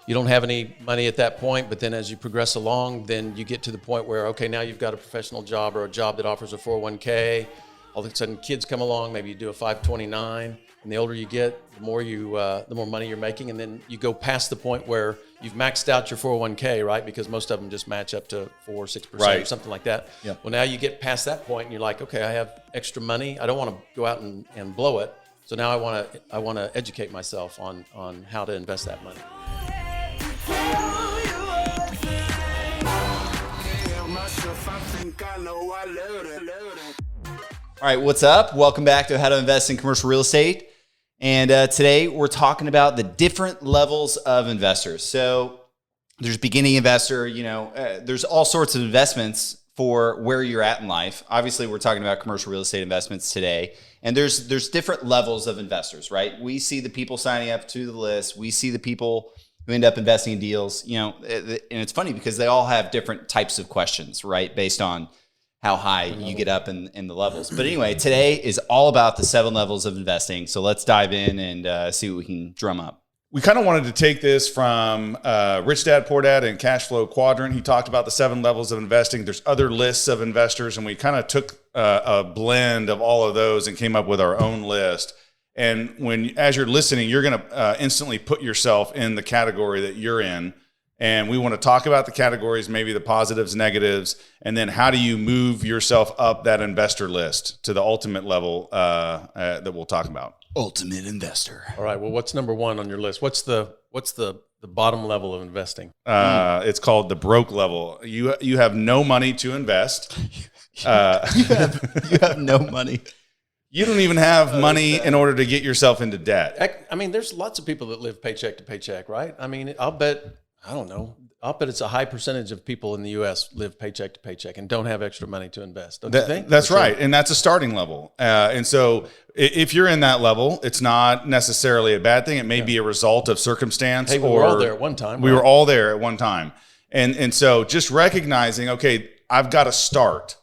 you don't have any money at that point, but then as you progress along, then you get to the point where, okay, now you've got a professional job or a job that offers a 401k. All of a sudden kids come along, maybe you do a 529, and the older you get, the more money you're making, and then you go past the point where you've maxed out your 401k, right? Because most of them just match up to 4 or 6% or something like that. Yep. Well, now you get past that point and you're like, okay, I have extra money. I don't want to go out and blow it. So now I want to educate myself on how to invest that money. All right, what's up? Welcome back to How to Invest in Commercial Real Estate. And today we're talking about the different levels of investors. So there's beginning investor, there's all sorts of investments for where you're at in life. Obviously, we're talking about commercial real estate investments today. And there's different levels of investors, right? We see the people signing up to the list. We see the people who end up investing in deals, and it's funny because they all have different types of questions, right? Based on how high you get up in the levels. But anyway, today is all about the 7 levels of investing. So let's dive in and see what we can drum up. We kind of wanted to take this from Rich Dad, Poor Dad and Cash Flow Quadrant. He talked about the 7 levels of investing. There's other lists of investors, and we kind of took a blend of all of those and came up with our own list. And as you're listening, you're going to instantly put yourself in the category that you're in. And we want to talk about the categories, maybe the positives, negatives, and then how do you move yourself up that investor list to the ultimate level that we'll talk about. Ultimate investor. All right. Well, what's number 1 on your list? What's the bottom level of investing? It's called the broke level. You have no money to invest. You have no money. You don't even have money in order to get yourself into debt. I mean, there's lots of people that live paycheck to paycheck, right? I mean, I'll bet it's a high percentage of people in the U.S. live paycheck to paycheck and don't have extra money to invest. Don't you think? That's right. And that's a starting level. And so if you're in that level, it's not necessarily a bad thing. It may be a result of circumstance. Hey, we were all there at one time. We were all there at one time. And so just recognizing, okay, I've got to start.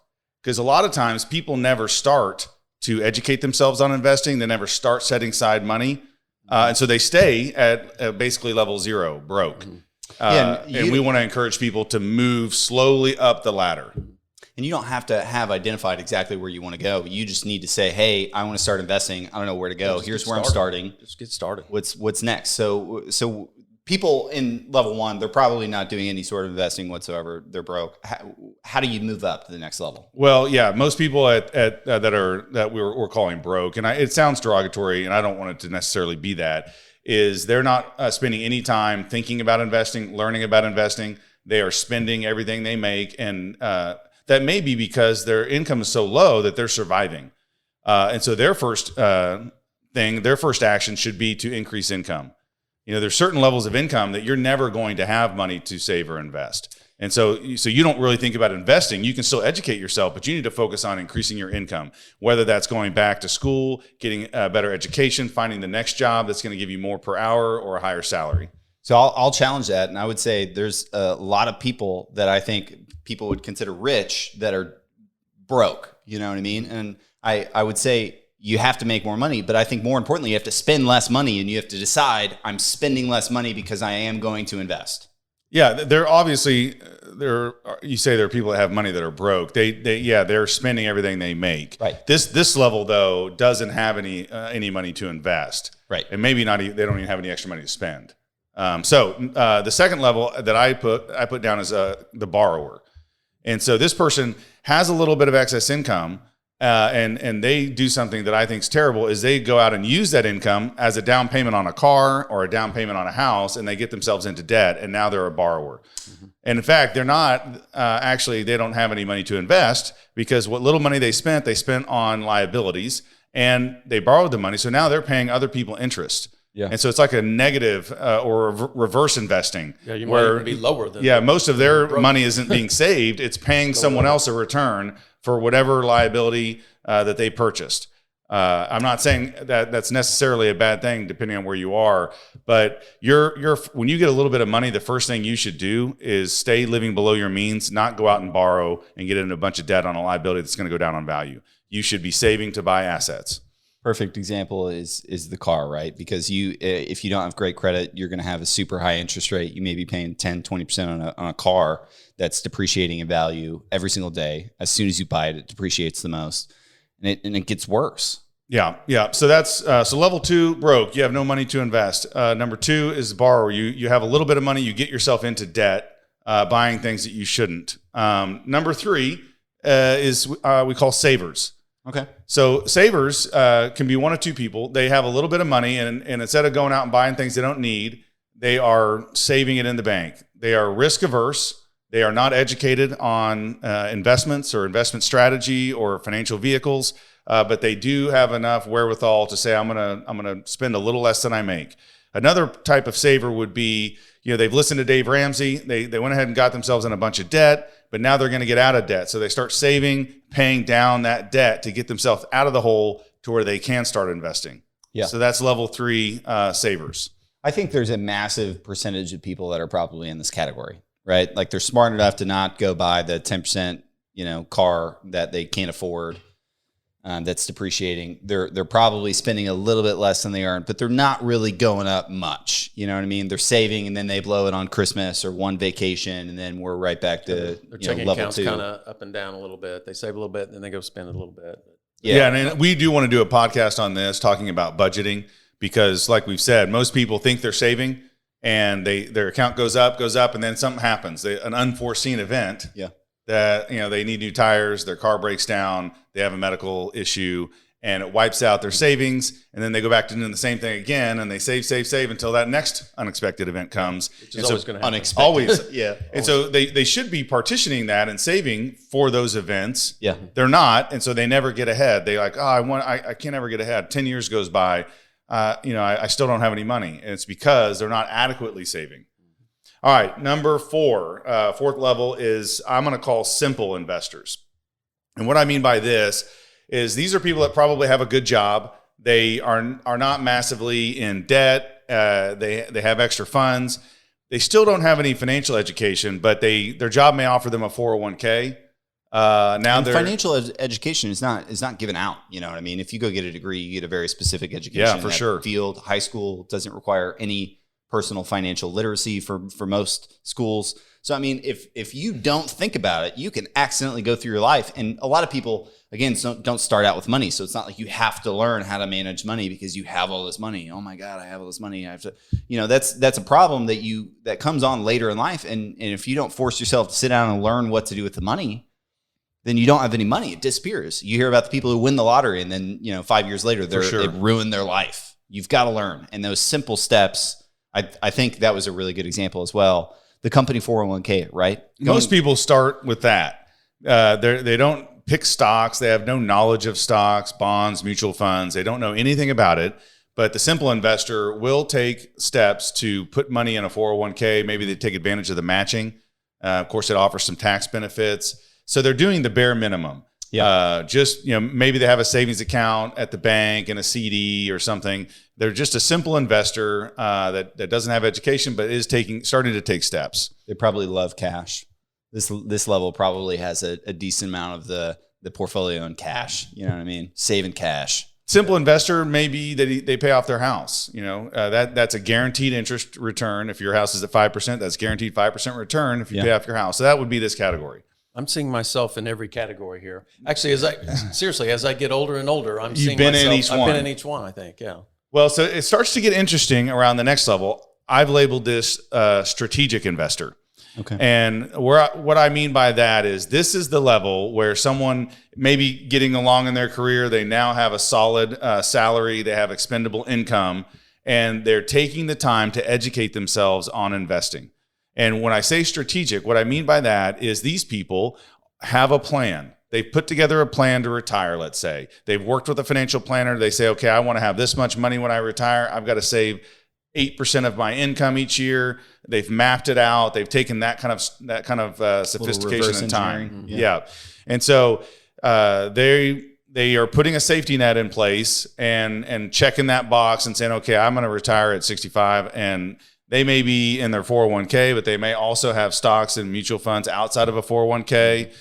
Because a lot of times people never start to educate themselves on investing. They never start setting aside money. And so they stay at basically level 0, broke. Mm-hmm. And we want to encourage people to move slowly up the ladder. And you don't have to have identified exactly where you want to go. You just need to say, hey, I want to start investing. I don't know where to go. Here's where I'm starting. Just get started. What's next? So people in level 1, they're probably not doing any sort of investing whatsoever. They're broke. How do you move up to the next level? Well, yeah, most people that we're calling broke, and it sounds derogatory, and I don't want it to necessarily be that, is they're not spending any time thinking about investing, learning about investing. They are spending everything they make, and that may be because their income is so low that they're surviving. And so their first action should be to increase income. There's certain levels of income that you're never going to have money to save or invest. And so you don't really think about investing. You can still educate yourself, but you need to focus on increasing your income, whether that's going back to school, getting a better education, finding the next job that's going to give you more per hour or a higher salary. So I'll challenge that. And I would say there's a lot of people that I think people would consider rich that are broke. You know what I mean? And I would say you have to make more money, but I think more importantly, you have to spend less money, and you have to decide, I'm spending less money because I am going to invest. Yeah, you say there are people that have money that are broke. They're spending everything they make. Right. This level though doesn't have any money to invest. Right. And maybe they don't even have any extra money to spend. So the second level that I put down is the borrower. And so this person has a little bit of excess income, and they do something that I think is terrible, is they go out and use that income as a down payment on a car or a down payment on a house, and they get themselves into debt, and now they're a borrower. Mm-hmm. And in fact, they're not they don't have any money to invest, because what little money they spent on liabilities, and they borrowed the money. So now they're paying other people interest. Yeah. And so it's like a negative or reverse investing. Yeah, you might even be lower than most of their money isn't being saved. It's paying someone else a return for whatever liability that they purchased. I'm not saying that that's necessarily a bad thing, depending on where you are. But when you get a little bit of money, the first thing you should do is stay living below your means, not go out and borrow and get into a bunch of debt on a liability that's going to go down on value. You should be saving to buy assets. Perfect example is the car, right? Because if you don't have great credit, you're going to have a super high interest rate. You may be paying 10, 20% on a car that's depreciating in value every single day. As soon as you buy it, it depreciates the most, and it gets worse. Yeah. So that's so level 2, broke. You have no money to invest. Number 2 is borrower. You have a little bit of money. You get yourself into debt, buying things that you shouldn't. Number 3 is we call savers. Okay. So savers can be one of two people. They have a little bit of money, and instead of going out and buying things they don't need, they are saving it in the bank. They are risk averse. They are not educated on investments or investment strategy or financial vehicles, but they do have enough wherewithal to say, I'm gonna spend a little less than I make. Another type of saver would be, they've listened to Dave Ramsey. They went ahead and got themselves in a bunch of debt, but now they're going to get out of debt. So they start saving, paying down that debt to get themselves out of the hole to where they can start investing. Yeah. So that's level 3 savers. I think there's a massive percentage of people that are probably in this category, right? Like they're smart enough to not go buy the 10%, car that they can't afford. That's depreciating. They're probably spending a little bit less than they earn, but they're not really going up much. You know what I mean? They're saving and then they blow it on Christmas or one vacation, and then we're right back to their checking level accounts 2. kind of up and down a little bit. They save a little bit, and then they go spend a little bit. Yeah, and we do want to do a podcast on this, talking about budgeting, because like we've said, most people think they're saving and their account goes up, and then something happens, an unforeseen event. Yeah. That they need new tires, their car breaks down, they have a medical issue, and it wipes out their savings, and then they go back to doing the same thing again, and they save until that next unexpected event comes. Which is always going to happen. Unexpected. Always. Yeah. And so they should be partitioning that and saving for those events. Yeah. They're not, and so they never get ahead. They like, I can't ever get ahead. 10 years goes by, I still don't have any money, and it's because they're not adequately saving. All right, number 4, fourth level is I'm going to call simple investors. And what I mean by this is these are people that probably have a good job. They are not massively in debt. They have extra funds. They still don't have any financial education, but their job may offer them a 401k. Financial education is not given out. You know what I mean? If you go get a degree, you get a very specific education. Yeah, for sure. Field, high school doesn't require any personal financial literacy for most schools. So, I mean, if you don't think about it, you can accidentally go through your life. And a lot of people, again, don't start out with money. So it's not like you have to learn how to manage money because you have all this money. Oh my God, I have all this money. I have to, that's a problem that comes on later in life. And if you don't force yourself to sit down and learn what to do with the money, then you don't have any money. It disappears. You hear about the people who win the lottery and then, 5 years later, they've ruined their life. You've got to learn. And those simple steps, I think that was a really good example as well. The company 401k, right? Most people start with that. They don't pick stocks. They have no knowledge of stocks, bonds, mutual funds. They don't know anything about it. But the simple investor will take steps to put money in a 401k. Maybe they take advantage of the matching. Of course, it offers some tax benefits. So they're doing the bare minimum. Yeah. Maybe they have a savings account at the bank and a CD or something. They're just a simple investor that doesn't have education, but is starting to take steps. They probably love cash. This level probably has a decent amount of the portfolio in cash. You know what I mean? Saving cash. Simple investor, maybe they pay off their house. That's a guaranteed interest return. If your house is at 5%, that's guaranteed 5% return if you pay off your house. So that would be this category. I'm seeing myself in every category here. Actually, as I get older and older, I've been in each one, I think. Yeah. Well, so it starts to get interesting around the next level. I've labeled this strategic investor. Okay. And what I mean by that is this is the level where someone maybe getting along in their career, they now have a solid salary, they have expendable income, and they're taking the time to educate themselves on investing. And when I say strategic, what I mean by that is these people have a plan. They've put together a plan to retire, let's say. They've worked with a financial planner. They say, okay, I want to have this much money when I retire. I've got to save 8% of my income each year. They've mapped it out. They've taken that kind of sophistication and time. Yeah. And so they are putting a safety net in place and checking that box and saying, okay, I'm going to retire at 65. And they may be in their 401k, but they may also have stocks and mutual funds outside of a 401k.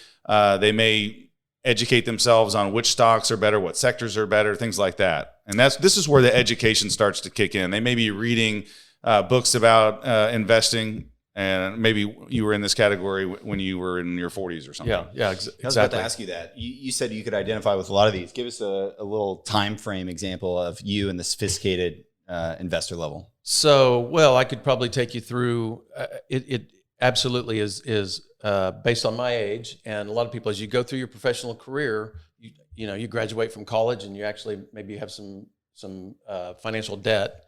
They may educate themselves on which stocks are better, what sectors are better, things like that. And this is where the education starts to kick in. They may be reading books about investing, and maybe you were in this category when you were in your 40s or something. Yeah, I was exactly. about to ask you that. You said you could identify with a lot of these. Give us a little time frame example of you and the sophisticated investor level. So, well, I could probably take you through. It absolutely is based on my age, and a lot of people, as you go through your professional career, you graduate from college, and you actually maybe have some financial debt,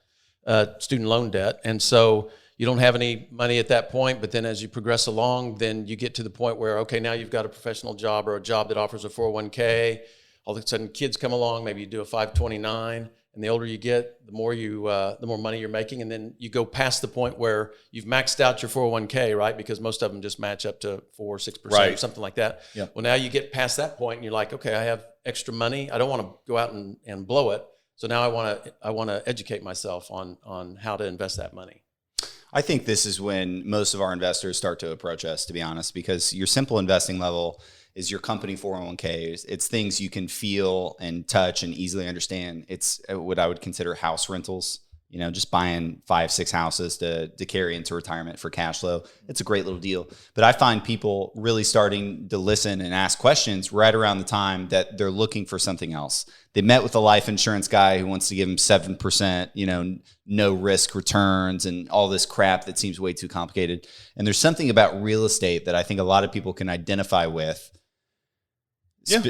student loan debt, and so you don't have any money at that point. But then, as you progress along, then you get to the point where, okay, now you've got a professional job or a job that offers a 401k. All of a sudden, kids come along. Maybe you do a 529. And the older you get, the more money you're making. And then you go past the point where you've maxed out your 401k, right? Because most of them just match up to 4 or 6% or something like that. Yeah. Well, now you get past that point and you're like, okay, I have extra money. I don't want to go out and blow it. So now I want to educate myself on how to invest that money. I think this is when most of our investors start to approach us, to be honest, because your simple investing level is your company 401k. It's things you can feel and touch and easily understand. It's what I would consider house rentals, just buying 5-6 houses to carry into retirement for cash flow. It's a great little deal. But I find people really starting to listen and ask questions right around the time that they're looking for something else. They met with a life insurance guy who wants to give them 7%, no risk returns and all this crap that seems way too complicated. And there's something about real estate that I think a lot of people can identify with. Yeah.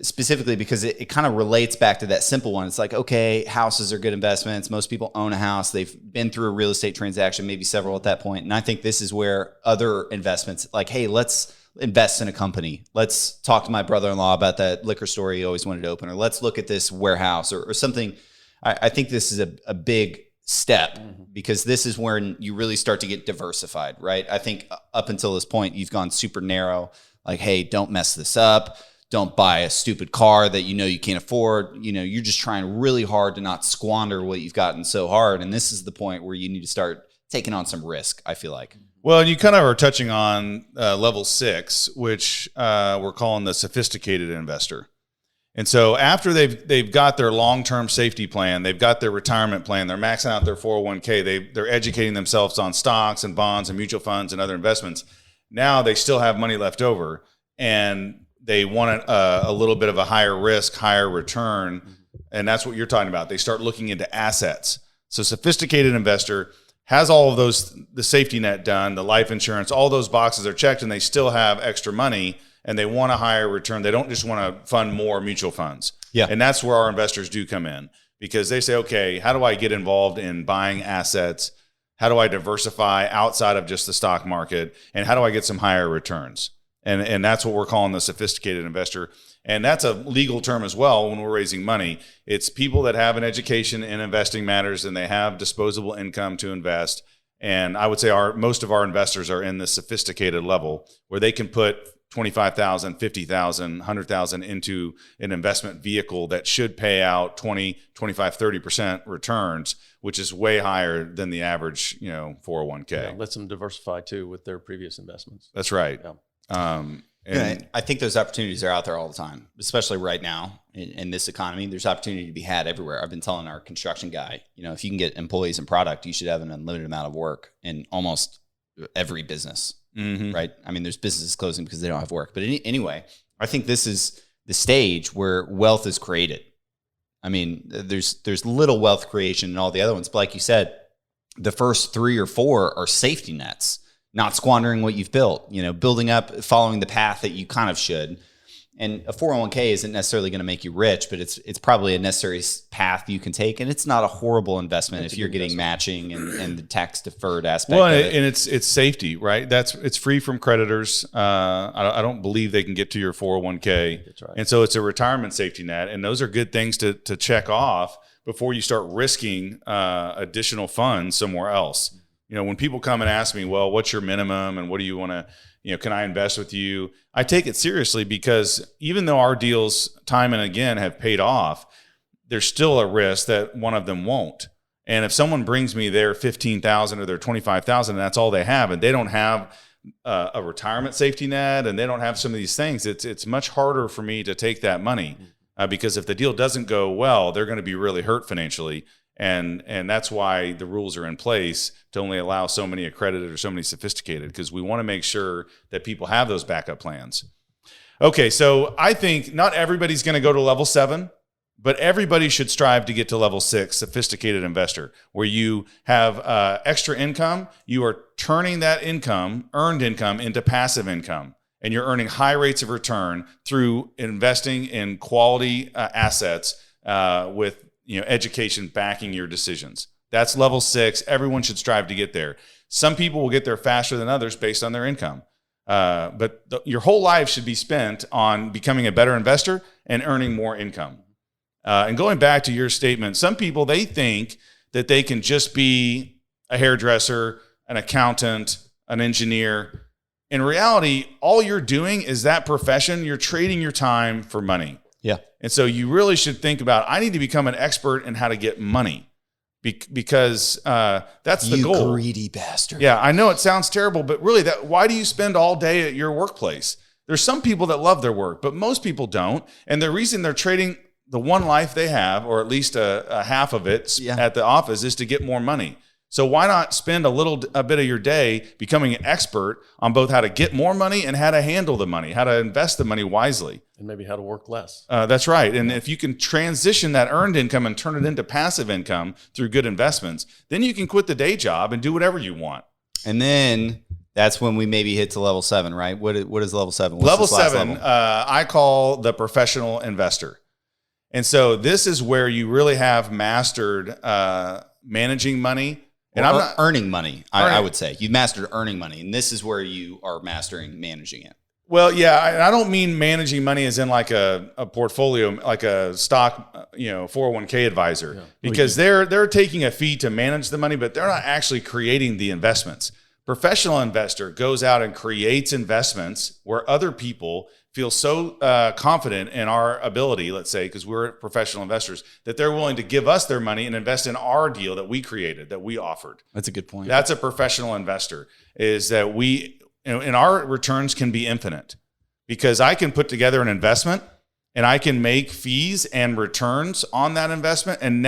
Specifically because it kind of relates back to that simple one. It's like, okay, houses are good investments. Most people own a house. They've been through a real estate transaction, maybe several at that point. And I think this is where other investments, like, hey, let's invest in a company. Let's talk to my brother-in-law about that liquor store he always wanted to open, or let's look at this warehouse or something. I think this is a big step because this is when you really start to get diversified, right? I think up until this point, you've gone super narrow, like, hey, don't mess this up. Don't buy a stupid car that you can't afford. You're just trying really hard to not squander what you've gotten so hard. And this is the point where you need to start taking on some risk, I feel like. Well, you kind of are touching on level 6, which we're calling the sophisticated investor. And so after they've got their long-term safety plan, they've got their retirement plan, they're maxing out their 401k, they're educating themselves on stocks and bonds and mutual funds and other investments. Now they still have money left over, and they want a little bit of a higher risk, higher return, and that's what you're talking about. They start looking into assets. So sophisticated investor has all of those, the safety net done, the life insurance, all those boxes are checked, and they still have extra money, and they want a higher return. They don't just want to fund more mutual funds. Yeah. And that's where our investors do come in, because they say, okay, how do I get involved in buying assets? How do I diversify outside of just the stock market? And how do I get some higher returns? And that's what we're calling the sophisticated investor. And that's a legal term as well when we're raising money. It's people that have an education in investing matters and they have disposable income to invest. And I would say most of our investors are in the sophisticated level where they can put $25,000, $50,000, $100,000 into an investment vehicle that should pay out 20, 25, 30% returns, which is way higher than the average, 401k. Yeah, lets them diversify too with their previous investments. That's right. Yeah. And I think those opportunities are out there all the time, especially right now in this economy. There's opportunity to be had everywhere. I've been telling our construction guy, if you can get employees and product, you should have an unlimited amount of work in almost every business, right? I mean, there's businesses closing because they don't have work. But anyway, I think this is the stage where wealth is created. I mean, there's little wealth creation in all the other ones. But like you said, the first 3 or 4 are safety nets. Not squandering what you've built, building up, following the path that you kind of should. And a 401k isn't necessarily going to make you rich, but it's probably a necessary path you can take. And it's not a horrible investment if you're getting matching and the tax deferred aspect of it. And it's safety, right? It's free from creditors. I don't believe they can get to your 401k. That's right. And so it's a retirement safety net. And those are good things to check off before you start risking additional funds somewhere else. When people come and ask me, well, what's your minimum and what do you want to, can I invest with you? I take it seriously because even though our deals time and again have paid off, there's still a risk that one of them won't. And if someone brings me their $15,000 or their $25,000 and that's all they have, and they don't have a retirement safety net and they don't have some of these things, it's much harder for me to take that money because if the deal doesn't go well, they're going to be really hurt financially. And that's why the rules are in place to only allow so many accredited or so many sophisticated, because we want to make sure that people have those backup plans. Okay, so I think not everybody's going to go to level 7, but everybody should strive to get to level 6, sophisticated investor, where you have extra income. You are turning that income, earned income, into passive income, and you're earning high rates of return through investing in quality assets with education backing your decisions. That's level 6. Everyone should strive to get there. Some people will get there faster than others based on their income. But your whole life should be spent on becoming a better investor and earning more income. And going back to your statement, some people, they think that they can just be a hairdresser, an accountant, an engineer. In reality, all you're doing is that profession. You're trading your time for money. Yeah. And so you really should think about, I need to become an expert in how to get money because that's the goal. You greedy bastard. Yeah, I know it sounds terrible, but really, why do you spend all day at your workplace? There's some people that love their work, but most people don't. And the reason they're trading the one life they have, or at least a half of it at the office, is to get more money. So why not spend a bit of your day becoming an expert on both how to get more money and how to handle the money, how to invest the money wisely. And maybe how to work less. That's right. And if you can transition that earned income and turn it into passive income through good investments, then you can quit the day job and do whatever you want. And then that's when we maybe hit to level 7, right? What is level 7? What's level this last 7, level? I call the professional investor. And so this is where you really have mastered managing money. And I'm not earning money, I would say. You've mastered earning money, and this is where you are mastering managing it. Well, yeah, I don't mean managing money as in like a portfolio, like a stock, 401k advisor, because they're taking a fee to manage the money, but they're not actually creating the investments. Professional investor goes out and creates investments where other people feel so confident in our ability, let's say, because we're professional investors, that they're willing to give us their money and invest in our deal that we created, that we offered. That's a good point. That's a professional investor, is that and our returns can be infinite, because I can put together an investment and I can make fees and returns on that investment and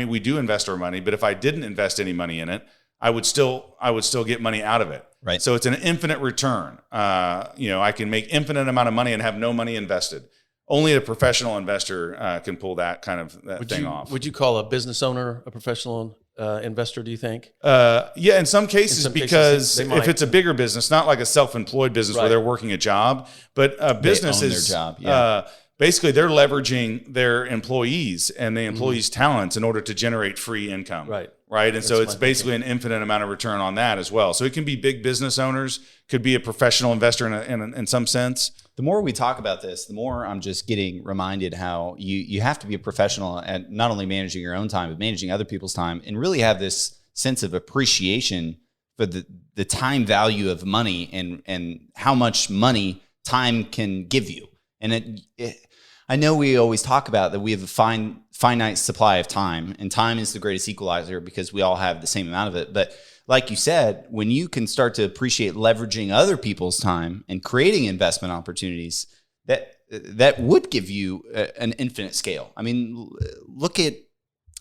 we do invest our money, but if I didn't invest any money in it, I would still get money out of it. Right. So it's an infinite return. I can make infinite amount of money and have no money invested. Only a professional investor can pull that kind of thing off. Would you call a business owner a professional investor, do you think? Yeah, in some cases, because if it's a bigger business, not like a self-employed business where they're working a job, but a business is their job. Yeah. Basically, they're leveraging their employees and the employees' talents in order to generate free income. Right. And so it's basically an infinite amount of return on that as well. So it can be big business owners, could be a professional investor in some sense. The more we talk about this, the more I'm just getting reminded how you have to be a professional at not only managing your own time, but managing other people's time, and really have this sense of appreciation for the time value of money and how much money time can give you. And I know we always talk about that we have a finite supply of time, and time is the greatest equalizer because we all have the same amount of it. But like you said, when you can start to appreciate leveraging other people's time and creating investment opportunities, that would give you an infinite scale. I mean, look at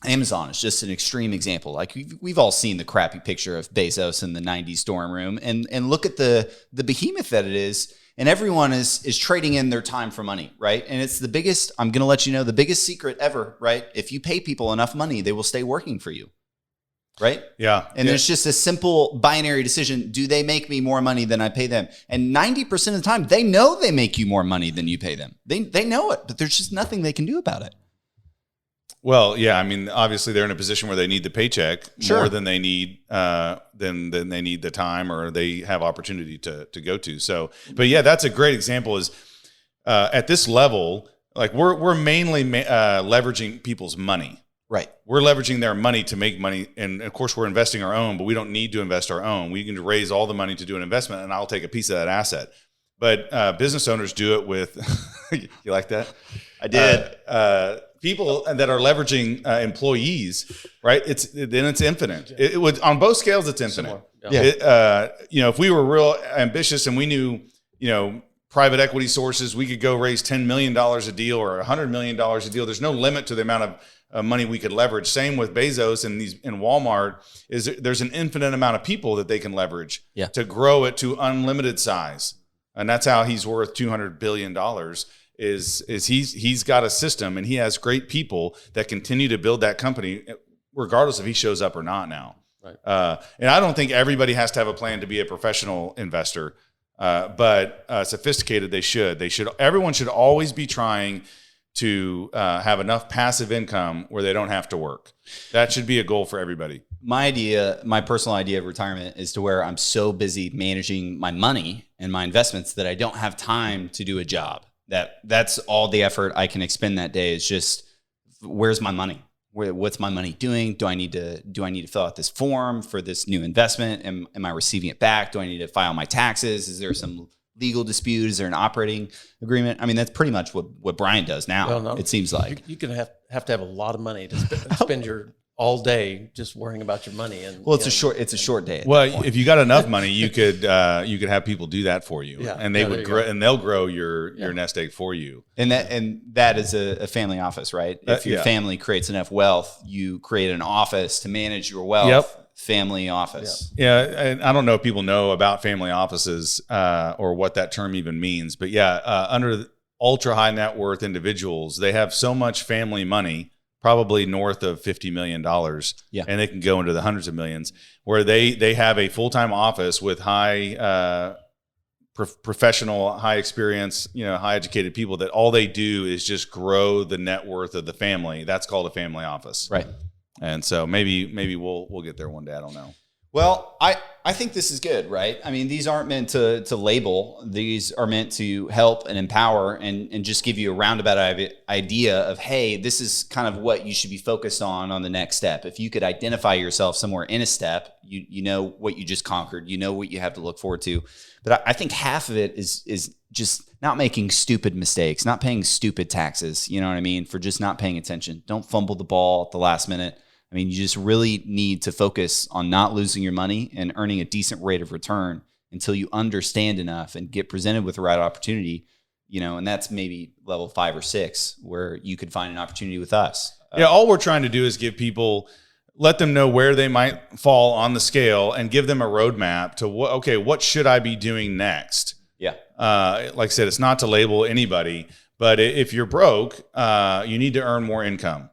Amazon. It's just an extreme example. Like we've all seen the crappy picture of Bezos in the 90s dorm room, and look at the behemoth that it is. And everyone is trading in their time for money, right? And it's the biggest, I'm going to let you know, the biggest secret ever, right? If you pay people enough money, they will stay working for you, right? Yeah. And there's just a simple binary decision. Do they make me more money than I pay them? And 90% of the time, they know they make you more money than you pay them. They know it, but there's just nothing they can do about it. Well, yeah, I mean, obviously they're in a position where they need the paycheck more than they need than they need the time, or they have opportunity to go to. So, but yeah, that's a great example. Is at this level, like we're mainly leveraging people's money. Right. We're leveraging their money to make money, and of course we're investing our own, but we don't need to invest our own. We can raise all the money to do an investment, and I'll take a piece of that asset. But business owners do it with you like that? I did. People that are leveraging employees, right? It's infinite. It would on both scales. It's infinite. If we were real ambitious and we knew, private equity sources, we could go raise $10 million a deal or $100 million a deal. There's no limit to the amount of money we could leverage. Same with Bezos and Walmart. There's an infinite amount of people that they can leverage to grow it to unlimited size, and that's how he's worth $200 billion. Is he's got a system and he has great people that continue to build that company, regardless if he shows up or not now. Right. And I don't think everybody has to have a plan to be a professional investor. But sophisticated, they should. Everyone should always be trying to have enough passive income where they don't have to work. That should be a goal for everybody. My personal idea of retirement is to where I'm so busy managing my money and my investments that I don't have time to do a job. That's all the effort I can expend that day is just, where's my money? What's my money doing? Do I need to fill out this form for this new investment? Am I receiving it back? Do I need to file my taxes? Is there some legal dispute? Is there an operating agreement? I mean, that's pretty much what Brian does now. Well, no, it seems like you can have to have a lot of money to spend your all day just worrying about your money. And it's a short day. Well, if you got enough money, you could have people do that for you, and they'll grow your nest egg for you. And that is a family office, right? If your family creates enough wealth, you create an office to manage your wealth. Yep. Family office. Yeah, and I don't know if people know about family offices or what that term even means, but under ultra high net worth individuals, they have so much family money, probably north of $50 million. Yeah. And they can go into the hundreds of millions, where they have a full-time office with high professional, high experience, high educated people that all they do is just grow the net worth of the family. That's called a family office. Right. And so maybe we'll get there one day. I don't know. Well, I think this is good, right? I mean, these aren't meant to label. These are meant to help and empower and just give you a roundabout idea of, hey, this is kind of what you should be focused on the next step. If you could identify yourself somewhere in a step, you know what you just conquered, you know what you have to look forward to. But I think half of it is just not making stupid mistakes, not paying stupid taxes, you know what I mean, for just not paying attention. Don't fumble the ball at the last minute. I mean, you just really need to focus on not losing your money and earning a decent rate of return until you understand enough and get presented with the right opportunity, and that's maybe level 5 or 6 where you could find an opportunity with us. All we're trying to do is give people, let them know where they might fall on the scale and give them a roadmap to what should I be doing next? Yeah. Like I said, it's not to label anybody, but if you're broke, you need to earn more income.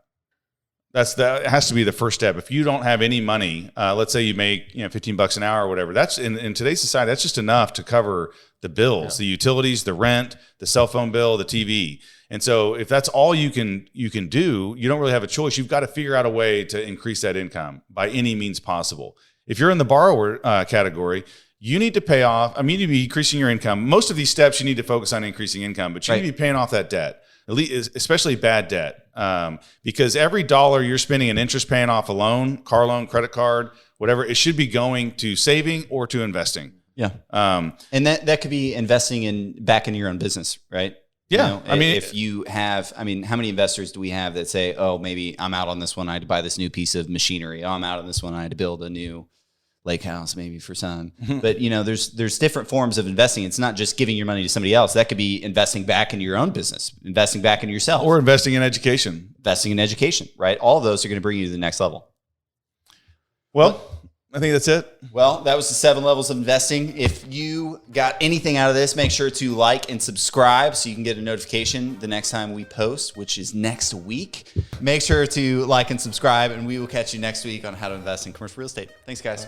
That has to be the first step. If you don't have any money, let's say you make $15 an hour or whatever, that's in today's society, that's just enough to cover the bills, the utilities, the rent, the cell phone bill, the TV. And so if that's all you can do, you don't really have a choice. You've got to figure out a way to increase that income by any means possible. If you're in the borrower category, you need to pay off. I mean, you need to be increasing your income. Most of these steps, you need to focus on increasing income, but you need to be paying off that debt. Especially bad debt, because every dollar you're spending in interest paying off a loan, car loan, credit card, whatever, it should be going to saving or to investing. Yeah. And that could be investing back into your own business, right? Yeah. If you have, how many investors do we have that say, oh, maybe I'm out on this one, I had to buy this new piece of machinery. Oh, I'm out on this one, I had to build a new lake house maybe for some. But there's different forms of investing. It's not just giving your money to somebody else. That could be investing back into your own business, investing back into yourself, or investing in education. Right? All of those are going to bring you to the next level. Well, I think that's it. Well, that was the 7 levels of investing. If you got anything out of this, make sure to like and subscribe so you can get a notification the next time we post, which is next week. Make sure to like and subscribe, and we will catch you next week on how to invest in commercial real estate. Thanks, guys.